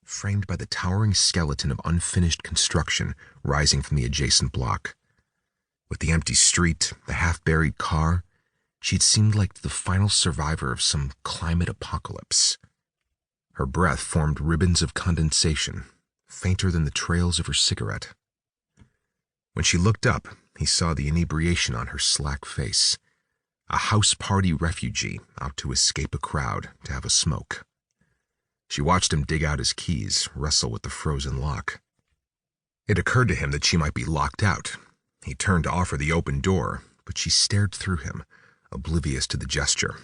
framed by the towering skeleton of unfinished construction rising from the adjacent block. With the empty street, the half-buried car, she had seemed like the final survivor of some climate apocalypse. Her breath formed ribbons of condensation, fainter than the trails of her cigarette. When she looked up, he saw the inebriation on her slack face, a house party refugee out to escape a crowd to have a smoke. She watched him dig out his keys, wrestle with the frozen lock. It occurred to him that she might be locked out. He turned to offer the open door, but she stared through him, oblivious to the gesture.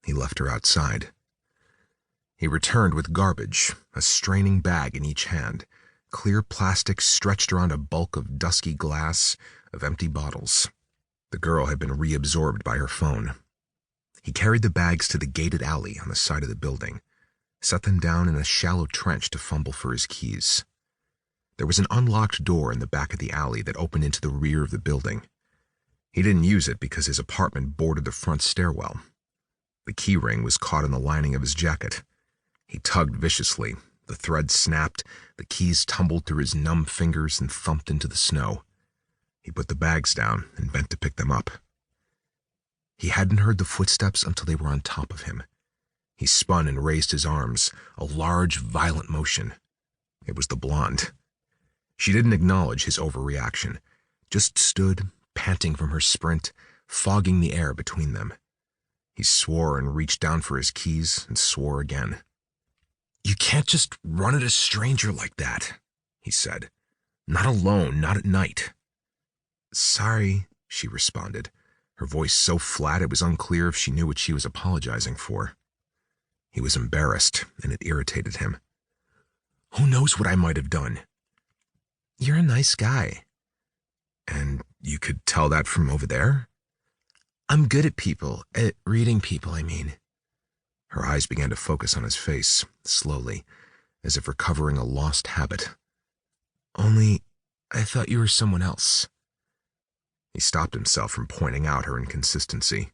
He left her outside. He returned with garbage, a straining bag in each hand, clear plastic stretched around a bulk of dusky glass, of empty bottles. The girl had been reabsorbed by her phone. He carried the bags to the gated alley on the side of the building, set them down in a shallow trench to fumble for his keys. There was an unlocked door in the back of the alley that opened into the rear of the building. He didn't use it because his apartment bordered the front stairwell. The key ring was caught in the lining of his jacket. He tugged viciously. The thread snapped, the keys tumbled through his numb fingers and thumped into the snow. He put the bags down and bent to pick them up. He hadn't heard the footsteps until they were on top of him. He spun and raised his arms, a large, violent motion. It was the blonde. She didn't acknowledge his overreaction, just stood, panting from her sprint, fogging the air between them. He swore and reached down for his keys and swore again. "You can't just run at a stranger like that," he said. "Not alone, not at night." "Sorry," she responded, her voice so flat it was unclear if she knew what she was apologizing for. He was embarrassed, and it irritated him. "Who knows what I might have done?" "You're a nice guy." "And you could tell that from over there?" "I'm good at people, at reading people, I mean." Her eyes began to focus on his face, slowly, as if recovering a lost habit. "Only, I thought you were someone else." He stopped himself from pointing out her inconsistency.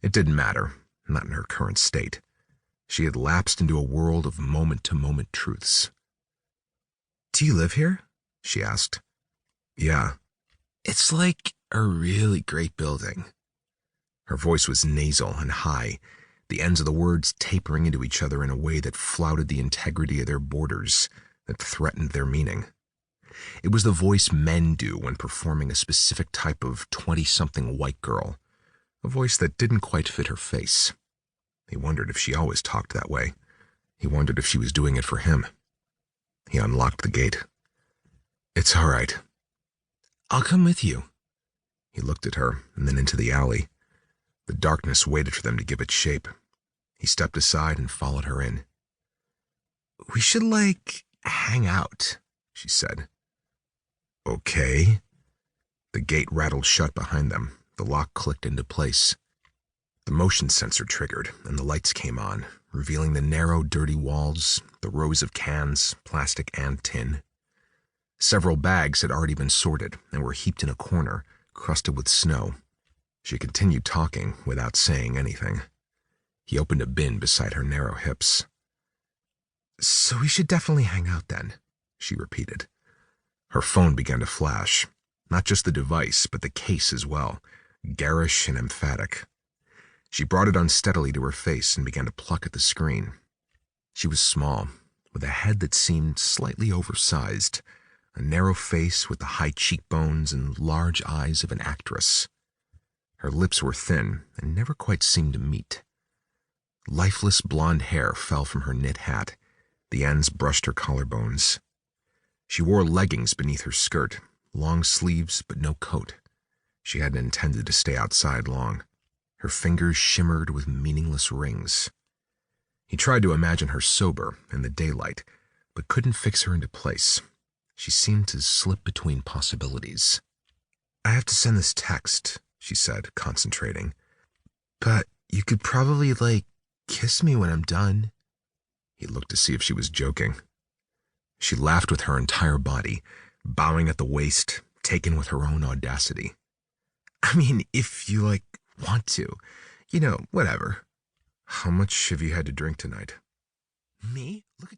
It didn't matter, not in her current state. She had lapsed into a world of moment-to-moment truths. "Do you live here?" she asked. "Yeah." "It's like a really great building." Her voice was nasal and high, the ends of the words tapering into each other in a way that flouted the integrity of their borders, that threatened their meaning. It was the voice men do when performing a specific type of 20-something white girl, a voice that didn't quite fit her face. He wondered if she always talked that way. He wondered if she was doing it for him. He unlocked the gate. "It's all right." "I'll come with you." He looked at her and then into the alley. The darkness waited for them to give it shape. He stepped aside and followed her in. "We should, hang out," she said. "Okay." The gate rattled shut behind them. The lock clicked into place. The motion sensor triggered, and the lights came on, revealing the narrow, dirty walls, the rows of cans, plastic and tin. Several bags had already been sorted and were heaped in a corner, crusted with snow. She continued talking without saying anything. He opened a bin beside her narrow hips. "So we should definitely hang out then," she repeated. Her phone began to flash, not just the device, but the case as well, garish and emphatic. She brought it unsteadily to her face and began to pluck at the screen. She was small, with a head that seemed slightly oversized, a narrow face with the high cheekbones and large eyes of an actress. Her lips were thin and never quite seemed to meet. Lifeless blonde hair fell from her knit hat. The ends brushed her collarbones. She wore leggings beneath her skirt, long sleeves but no coat. She hadn't intended to stay outside long. Her fingers shimmered with meaningless rings. He tried to imagine her sober in the daylight, but couldn't fix her into place. She seemed to slip between possibilities. "I have to send this text," she said, concentrating. "But you could probably, kiss me when I'm done." He looked to see if she was joking. She laughed with her entire body, bowing at the waist, taken with her own audacity. "I mean, if you, want to. Whatever." "How much have you had to drink tonight?" "Me? Look at